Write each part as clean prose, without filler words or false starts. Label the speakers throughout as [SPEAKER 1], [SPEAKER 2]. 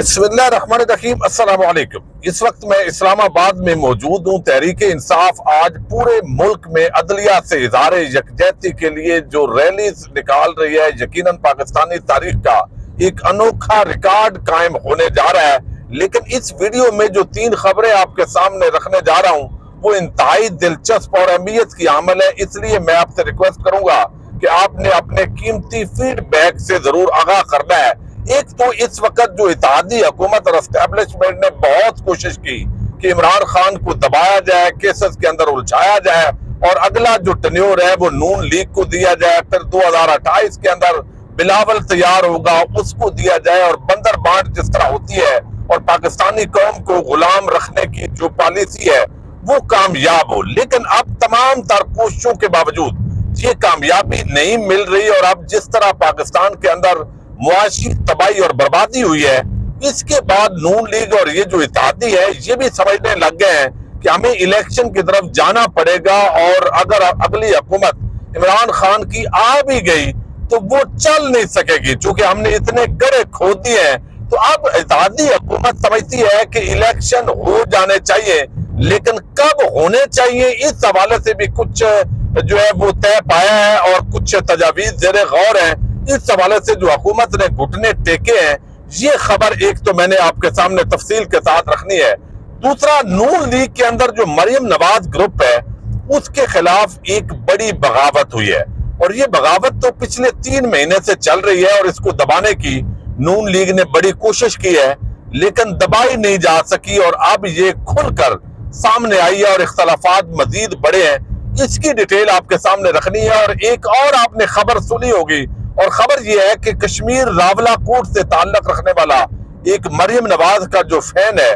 [SPEAKER 1] बिस्मिल्लाहिर्रहमानिर्रहीम। अस्सलाम वालेकुम। इस वक्त मैं इस्लामाबाद में मौजूद हूँ। तहरीक इंसाफ आज पूरे मुल्क में अदलिया से इज़हार यकजहती के लिए जो रैलीज निकाल रही है, यकीनन पाकिस्तानी तारीख का एक अनोखा रिकॉर्ड कायम होने जा रहा है। लेकिन इस वीडियो में जो 3 खबरें आपके सामने रखने जा रहा हूँ वो इंतहाई दिलचस्प और अहमियत की हामिल है, इसलिए मैं आपसे रिक्वेस्ट करूंगा कि आपने अपने कीमती फीडबैक से जरूर आगाह करना है। एक तो इस वक्त जो इत्तेहादी हुकूमत और एस्टेब्लिशमेंट ने बहुत कोशिश की कि इमरान खान को दबाया जाए, केसेस के अंदर उलझाया जाए और अगला जो टन्योर है वो नून लीग को दिया जाए, फिर 2028 के अंदर बिलावल तैयार होगा उसको दिया जाए और बंदर बांट जिस तरह होती है और पाकिस्तानी कौम को गुलाम रखने की जो पॉलिसी है वो कामयाब हो। लेकिन अब तमाम तर कोशिशों के बावजूद ये कामयाबी नहीं मिल रही और अब जिस तरह पाकिस्तान के अंदर मुआशी तबाही और बर्बादी हुई है, इसके बाद नून लीग और ये जो इत्तेहादी है ये भी समझने लग गए हैं कि हमें इलेक्शन की तरफ जाना पड़ेगा और अगर अगली हुकूमत इमरान खान की आ भी गई तो वो चल नहीं सकेगी, चूंकि हमने इतने गड़े खो दिए हैं। तो अब इत्तेहादी हुकूमत समझती है कि इलेक्शन हो जाने चाहिए, लेकिन कब होने चाहिए इस हवाले से भी कुछ जो है वो तय पाया है और कुछ तजावीज ज़ेरे गौर हैं। इस हवाले से जो हुकूमत ने घुटने टेके हैं, ये खबर एक तो मैंने आपके सामने तफसील के साथ रखनी है। दूसरा, नून लीग के अंदर जो मरियम नवाज ग्रुप है उसके खिलाफ एक बड़ी बगावत हुई है और ये बगावत तो पिछले 3 महीने से चल रही है और इसको दबाने की नून लीग ने बड़ी कोशिश की है, लेकिन दबाई नहीं जा सकी और अब ये खुलकर सामने आई है और इख्तलाफात मजीद बढ़े हैं। इसकी डिटेल आपके सामने रखनी है। और एक और आपने खबर सुनी होगी और खबर यह है कि कश्मीर रावलाकोट से ताल्लुक रखने वाला एक मरियम नवाज का जो फैन है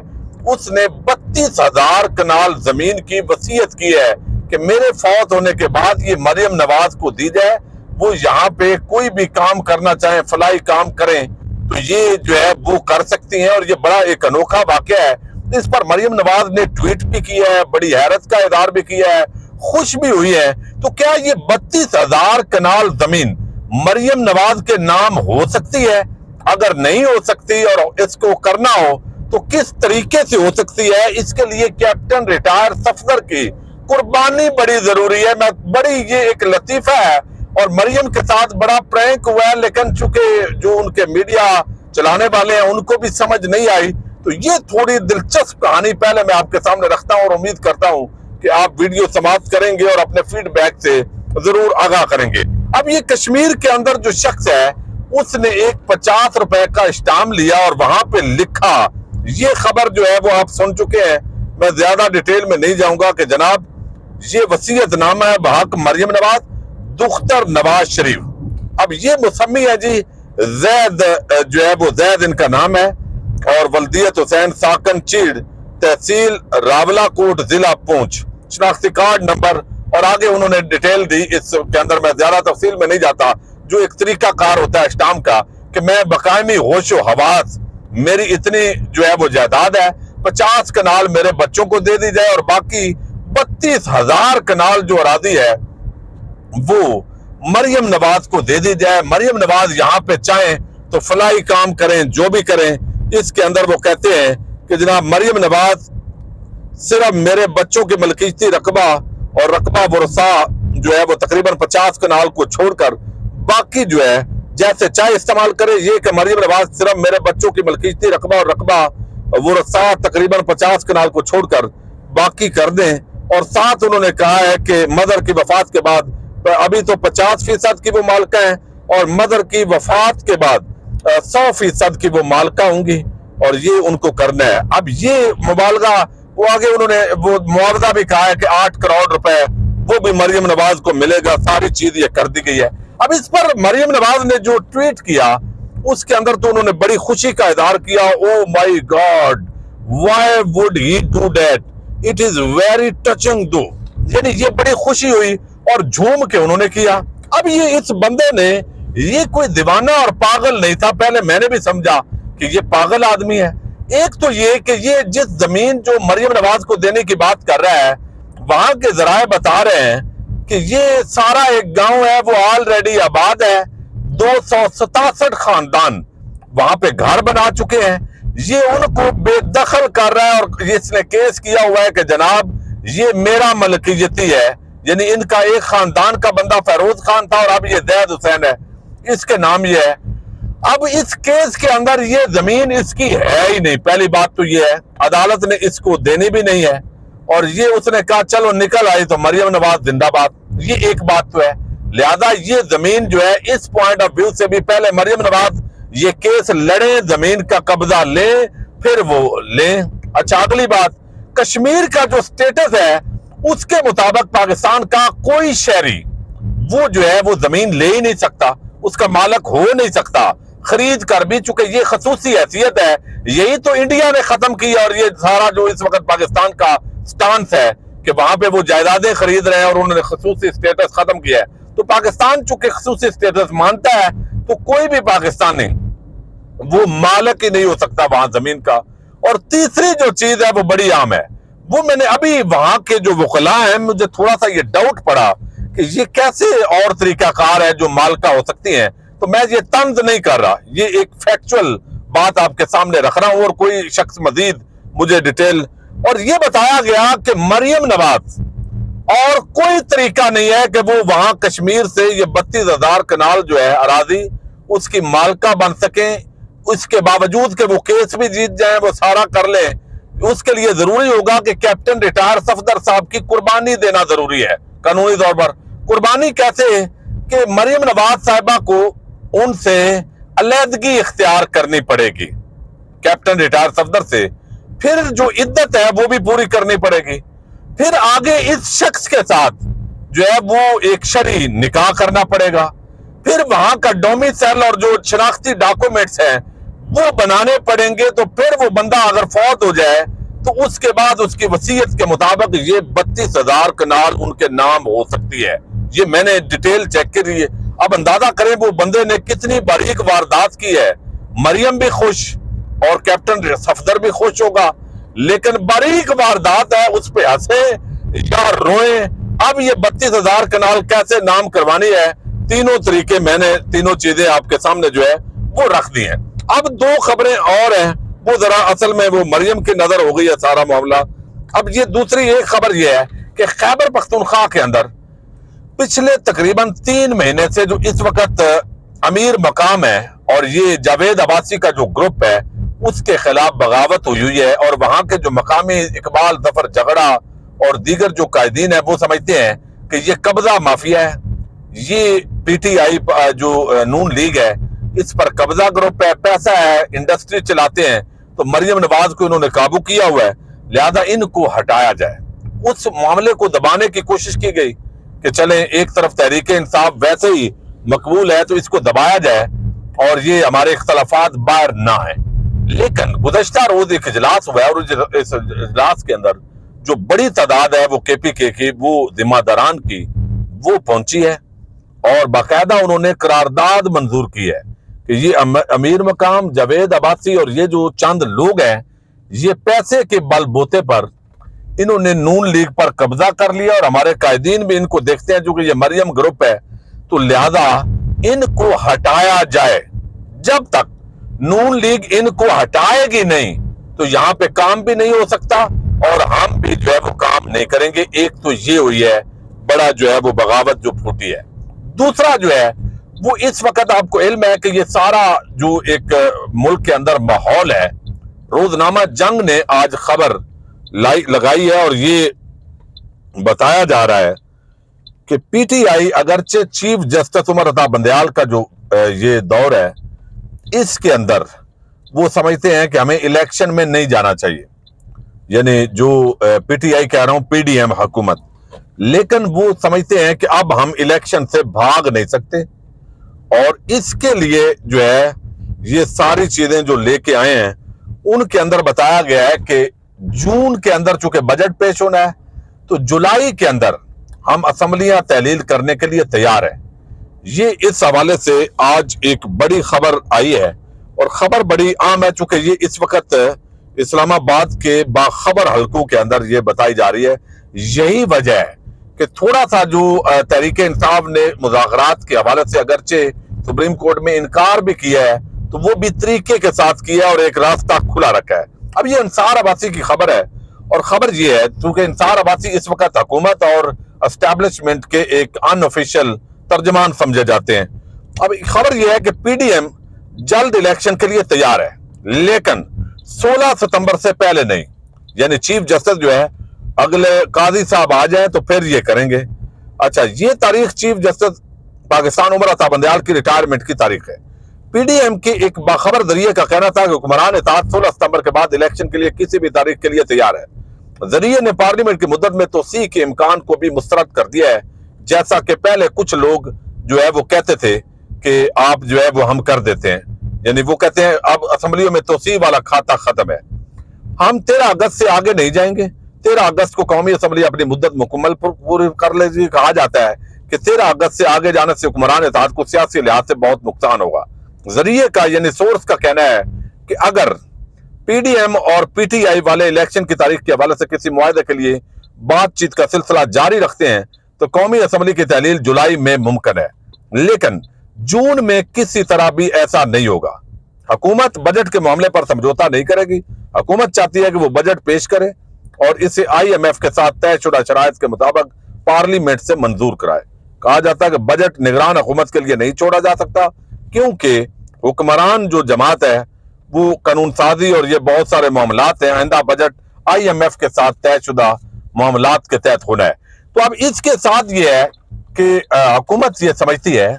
[SPEAKER 1] उसने 32,000 कनाल जमीन की वसीयत की है कि मेरे फौत होने के बाद ये मरियम नवाज को दी जाए, वो यहाँ पे कोई भी काम करना चाहे, फलाई काम करें तो ये जो है वो कर सकती हैं। और ये बड़ा एक अनोखा वाकया है। इस पर मरियम नवाज ने ट्वीट भी किया है, बड़ी हैरत का इजहार भी किया है, खुश भी हुई है। तो क्या ये 32,000 कनाल जमीन मरियम नवाज के नाम हो सकती है? अगर नहीं हो सकती और इसको करना हो तो किस तरीके से हो सकती है? इसके लिए कैप्टन रिटायर सफदर की कुर्बानी बड़ी जरूरी है। मैं बड़ी ये एक लतीफा है और मरियम के साथ बड़ा प्रैंक हुआ है, लेकिन चूंकि जो उनके मीडिया चलाने वाले हैं उनको भी समझ नहीं आई, तो ये थोड़ी दिलचस्प कहानी पहले मैं आपके सामने रखता हूं और उम्मीद करता हूं कि आप वीडियो समाप्त करेंगे और अपने फीडबैक से जरूर आगाह करेंगे। अब ये कश्मीर के अंदर जो शख्स है उसने एक 50 रुपए का स्टाम्प लिया और वहां पे लिखा, ये खबर जो है वो आप सुन चुके हैं, मैं ज्यादा डिटेल में नहीं जाऊंगा कि जनाब ये वसीयतनामा है बहक मरियम नवाज दुख्तर नवाज शरीफ। अब ये मुसम्मी है जी जैद, जो है वो जैद इनका नाम है और वल्दियत हुसैन साकन चीड़, तहसील रावलाकोट, जिला पुंछ, शनाख्ती कार्ड नंबर और आगे उन्होंने डिटेल दी। इसके अंदर मैं ज्यादा तफसील में नहीं जाता। जो एक तरीका कार होता है स्टाम्प का कि मैं बकायमी होशो हवास, मेरी इतनी जो है वो जायदाद है, 50 कनाल मेरे बच्चों को दे दी जाए और बाकी 32,000 कनाल जो अरादी है वो मरियम नवाज को दे दी जाए। मरियम नवाज यहाँ पे चाहें तो फलाई काम करें, जो भी करें। इसके अंदर वो कहते हैं कि जनाब मरियम नवाज सिर्फ मेरे बच्चों के मलकीती रकबा और रकबा वरसा जो है वो तकरीबन 50 कनाल को छोड़कर बाकी जो है जैसे चाहे इस्तेमाल करे। ये कि मरियम नवाज सिर्फ मेरे बच्चों की मलकीती रकबा और रकबा वरसा तकरीबन 50 कनाल को छोड़कर बाकी कर दें। और साथ उन्होंने कहा है कि मदर की वफात के बाद, अभी तो 50% की वो मालका है और मदर की वफात के बाद 100% की वो मालका होंगी और ये उनको करना है। अब ये मुबालगा वो आगे उन्होंने वो मुआवजा भी कहा है कि 8 करोड़ रुपए वो भी मरियम नवाज को मिलेगा। सारी चीज ये कर दी गई है। अब इस पर मरियम नवाज ने जो ट्वीट किया उसके अंदर तो उन्होंने बड़ी खुशी का इजहार किया। Oh my God, why would he do that, it is very touching दो, यानी ये बड़ी खुशी हुई और झूम के उन्होंने किया। अब ये इस बंदे ने, ये कोई दीवाना और पागल नहीं था, पहले मैंने भी समझा कि ये पागल आदमी है। एक तो ये कि ये जिस जमीन जो मरियम नवाज को देने की बात कर रहा है वहां के जराए बता रहे हैं कि ये सारा एक गांव है वो ऑलरेडी आबाद है, 267 खानदान वहां पे घर बना चुके हैं। یہ ان کو بے دخل کر رہا ہے، اور اس نے کیس کیا ہوا ہے کہ جناب یہ میرا ملکیتی ہے، یعنی ان کا ایک خاندان کا بندہ فیروز خان تھا اور اب یہ زید حسین ہے، اس کے نام یہ ہے۔ اب اس کیس کے اندر یہ زمین اس کی ہے ہی نہیں، پہلی بات تو یہ ہے، عدالت نے اس کو دینی بھی نہیں ہے، اور یہ اس نے کہا چلو نکل آئی تو مریم نواز زندہ باد، یہ ایک بات تو ہے۔ لہذا یہ زمین جو ہے اس پوائنٹ آف ویو سے بھی پہلے مریم نواز یہ کیس لڑیں، زمین کا قبضہ لیں، پھر وہ لیں۔ اچھا اگلی بات، کشمیر کا جو سٹیٹس ہے اس کے مطابق پاکستان کا کوئی شہری وہ جو ہے وہ زمین لے ہی نہیں سکتا، اس کا مالک ہو نہیں سکتا خرید کر بھی، چونکہ یہ خصوصی حیثیت ہے، یہی تو انڈیا نے ختم کی، اور یہ سارا جو اس وقت پاکستان کا سٹانس ہے کہ وہاں پہ وہ جائیدادیں خرید رہے ہیں اور انہوں نے خصوصی سٹیٹس ختم کیا ہے۔ تو پاکستان چونکہ خصوصی سٹیٹس مانتا ہے تو کوئی بھی پاکستانی وہ مالک ہی نہیں ہو سکتا وہاں زمین کا۔ اور تیسری جو چیز ہے وہ بڑی عام ہے، وہ میں نے ابھی وہاں کے جو وکلاء ہیں مجھے تھوڑا سا یہ ڈاؤٹ پڑا کہ یہ کیسے اور طریقہ کار ہے جو مالکہ ہو سکتی ہیں، تو میں یہ طنز نہیں کر رہا، یہ ایک فیکچول بات آپ کے سامنے رکھ رہا ہوں، اور کوئی شخص مزید مجھے ڈیٹیل، اور یہ بتایا گیا کہ مریم نواز اور کوئی طریقہ نہیں ہے کہ وہ وہاں کشمیر سے یہ 32,000 کنال جو ہے اراضی اس کی مالکہ بن سکیں، اس کے باوجود کہ وہ کیس بھی جیت جائیں، وہ سارا کر لیں، اس کے لیے ضروری ہوگا کہ کیپٹن ریٹائر صفدر صاحب کی قربانی دینا ضروری ہے قانونی طور پر۔ قربانی کیسے؟ کہ مریم نواز صاحبہ کو ان سے علیحدگی اختیار کرنی پڑے گی کیپٹن ریٹائر صفدر سے، پھر جو عدت ہے وہ بھی پوری کرنی پڑے گی، پھر آگے اس شخص کے ساتھ جو ہے وہ ایک شرعی نکاح کرنا پڑے گا، پھر وہاں کا ڈومیسائل اور جو شناختی ڈاکومنٹس ہیں وہ بنانے پڑیں گے، تو پھر وہ بندہ اگر فوت ہو جائے تو اس کے بعد اس کی وصیت کے مطابق یہ 32,000 کنال ان کے نام ہو سکتی ہے۔ یہ میں نے ڈیٹیل چیک کری ہے، اب اندازہ کریں وہ بندے نے کتنی باریک واردات کی ہے۔ مریم بھی خوش اور کیپٹن صفدر بھی خوش ہوگا، لیکن باریک واردات ہے، اس پہ ہنسے یا روئیں۔ اب یہ 32,000 کنال کیسے نام کروانی ہے، تینوں طریقے میں نے تینوں چیزیں آپ کے سامنے جو ہے وہ رکھ دی ہیں۔ اب دو خبریں اور ہیں، وہ ذرا اصل میں وہ مریم کی نظر ہو گئی ہے سارا معاملہ۔ اب یہ دوسری ایک خبر یہ ہے کہ خیبر پختونخوا کے اندر پچھلے تقریباً 3 مہینے سے جو اس وقت امیر مقام ہے اور یہ جاوید عباسی کا جو گروپ ہے اس کے خلاف بغاوت ہوئی ہے، اور وہاں کے جو مقامی اقبال ظفر جھگڑا اور دیگر جو قائدین ہیں وہ سمجھتے ہیں کہ یہ قبضہ مافیا ہے، یہ پی ٹی آئی جو نون لیگ ہے اس پر قبضہ گروپ ہے، پیسہ ہے، انڈسٹری چلاتے ہیں، تو مریم نواز کو انہوں نے قابو کیا ہوا ہے، لہذا ان کو ہٹایا جائے۔ اس معاملے کو دبانے کی کوشش کی گئی کہ چلیں ایک طرف تحریک انصاف ویسے ہی مقبول ہے تو اس کو دبایا جائے اور یہ ہمارے اختلافات باہر نہ آئیں، لیکن گزشتہ روز ایک اجلاس ہوا ہے، اور اس اجلاس کے اندر جو بڑی تعداد ہے وہ کے پی کے کی، وہ ذمہ داران کی، وہ پہنچی ہے، اور باقاعدہ انہوں نے قرارداد منظور کی ہے کہ یہ امیر مقام جاوید عباسی اور یہ جو چند لوگ ہیں یہ پیسے کے بل بوتے پر انہوں نے نون لیگ پر قبضہ کر لیا، اور ہمارے قائدین بھی ان کو دیکھتے ہیں جو کہ یہ مریم گروپ ہے، تو لہذا ان کو ہٹایا جائے۔ جب تک نون لیگ ان کو ہٹائے گی نہیں تو یہاں پہ کام بھی نہیں ہو سکتا، اور ہم بھی جو ہے وہ کام نہیں کریں گے۔ ایک تو یہ ہوئی ہے بڑا جو ہے وہ بغاوت جو پھوٹی ہے۔ دوسرا جو ہے وہ اس وقت آپ کو علم ہے کہ یہ سارا جو ایک ملک کے اندر ماحول ہے، روزنامہ جنگ نے آج خبر لگائی ہے اور یہ بتایا جا رہا ہے کہ پی ٹی آئی اگرچہ چیف جسٹس عمر عطا بندیال کا جو یہ دور ہے اس کے اندر وہ سمجھتے ہیں کہ ہمیں الیکشن میں نہیں جانا چاہیے، یعنی جو پی ٹی آئی کہہ رہا ہوں پی ڈی ایم حکومت، لیکن وہ سمجھتے ہیں کہ اب ہم الیکشن سے بھاگ نہیں سکتے، اور اس کے لیے جو ہے یہ ساری چیزیں جو لے کے آئے ہیں ان کے اندر بتایا گیا ہے کہ جون کے اندر چونکہ بجٹ پیش ہونا ہے تو جولائی کے اندر ہم اسمبلیاں تحلیل کرنے کے لیے تیار ہیں۔ یہ اس حوالے سے آج ایک بڑی خبر آئی ہے، اور خبر بڑی عام ہے چونکہ یہ اس وقت اسلام آباد کے باخبر حلقوں کے اندر یہ بتائی جا رہی ہے۔ یہی وجہ ہے کہ تھوڑا سا جو تحریک انصاف نے مذاکرات کے حوالے سے اگرچہ سپریم کورٹ میں انکار بھی کیا ہے، तो वो भी तरीके के साथ किया और एक रास्ता खुला रखा है। अब ये अंसार अब्बासी की खबर है, और खबर ये है क्योंकि अंसार अब्बासी इस वक्त हुकूमत और एस्टैब्लिशमेंट के एक अनऑफिशियल तर्जमान समझे जाते हैं। अब खबर यह है कि पीडीएम जल्द इलेक्शन के लिए तैयार है, लेकिन 16 सितंबर से पहले नहीं। यानी चीफ जस्टिस जो है अगले काजी साहब आ जाए तो फिर ये करेंगे। अच्छा, ये तारीख चीफ जस्टिस पाकिस्तान उमर अता बंदयाल की रिटायरमेंट की तारीख है। पीडीएम के एक बाखबर जरिए का कहना था कि हुक्मरान इत्तेहाद 16 सितंबर के बाद इलेक्शन के लिए किसी भी तारीख के लिए तैयार है। जरिए ने पार्लियामेंट की मुद्दत में तोसी के इम्कान को भी मुस्तरद कर दिया है, जैसा कि पहले कुछ लोग जो है वो कहते थे कि आप जो है वो हम कर देते हैं। यानी वो कहते हैं अब असेंबलियों में तोसी वाला खाता खत्म है, हम 13 अगस्त से आगे नहीं जाएंगे। 13 अगस्त को कौमी असेंबली अपनी मुद्दत मुकम्मल पूरी कर लेगी। कहा जाता है कि 13 अगस्त से आगे जाने से हुक्मरान इत्तेहाद को सियासी लिहाज से बहुत नुकसान होगा। जरिए का यानी सोर्स का कहना है कि अगर पीडीएम और पीटीआई वाले इलेक्शन की तारीख के हवाले से किसी मुआहदे के लिए बातचीत का सिलसिला जारी रखते हैं तो कौमी असेंबली की तहलील जुलाई में मुमकिन है, लेकिन जून में किसी तरह भी ऐसा नहीं होगा। हुकूमत बजट के मामले पर समझौता नहीं करेगी। हुकूमत चाहती है कि वो बजट पेश करे और इसे आईएमएफ के साथ तयशुदा शराइत के मुताबिक पार्लियामेंट से मंजूर कराए। कहा जाता है कि बजट निगरान हुकूमत के लिए नहीं छोड़ा जा सकता, क्योंकि हुक्मरान जो जमात है वो कानून साजी और ये बहुत सारे मामलात हैं, आइंदा बजट आईएमएफ के साथ तयशुदा मामलात के तहत होना है। तो अब इसके साथ ये है कि हुकूमत ये समझती है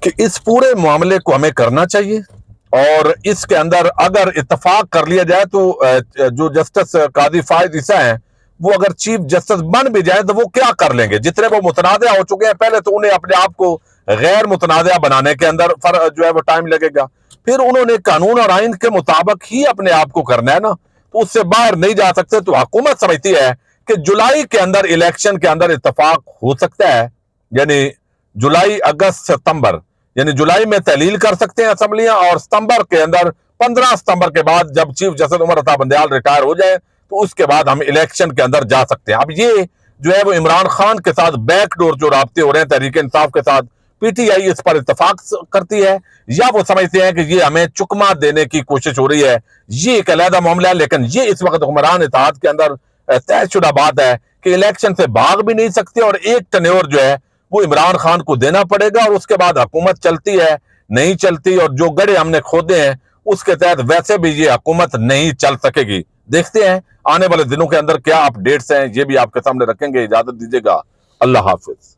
[SPEAKER 1] कि इस पूरे मामले को हमें करना चाहिए, और इसके अंदर अगर इत्तेफाक कर लिया जाए तो जो जस्टिस काजी फायद ईसा हैं वो अगर चीफ जस्टिस बन भी जाए तो वो क्या कर लेंगे। जितने वो मुतनाज़ा हो चुके हैं, पहले तो उन्हें अपने आप को गैर मुतनाज़ा बनाने के अंदर जो है वो टाइम लगेगा, फिर उन्होंने कानून और आइन के मुताबिक ही अपने आप को करना है ना, तो उससे बाहर नहीं जा सकते। तो हुकूमत समझती है कि जुलाई के अंदर इलेक्शन के अंदर इत्तेफाक हो सकता है, यानी जुलाई अगस्त सितंबर, यानी जुलाई में तहलील कर सकते हैं असेंबलियां, और सितंबर के अंदर 15 सितंबर के बाद जब chief justice Umar Ata Bandial retire हो जाए तो उसके बाद हम इलेक्शन के अंदर जा सकते हैं। अब ये जो है वो इमरान खान के साथ बैकडोर जो राब्ते हो रहे हैं तहरीक इंसाफ के साथ, पीटीआई इस पर इत्तेफाक करती है या वो समझते हैं कि ये हमें चुकमा देने की कोशिश हो रही है, ये एक अलहदा मामला है। लेकिन ये इस वक्त हुक्मरान इत्तेहाद के अंदर तयशुदा बात है कि इलेक्शन से भाग भी नहीं सकते, और एक टन्योर जो है वो इमरान खान को देना पड़ेगा, और उसके बाद हुकूमत चलती है नहीं चलती, और जो गड्ढे हमने खोदे हैं उसके तहत वैसे भी ये हुकूमत नहीं चल सकेगी। देखते हैं आने वाले दिनों के अंदर क्या अपडेट्स हैं, ये भी आपके सामने रखेंगे। इजाजत दीजिएगा, अल्लाह हाफिज।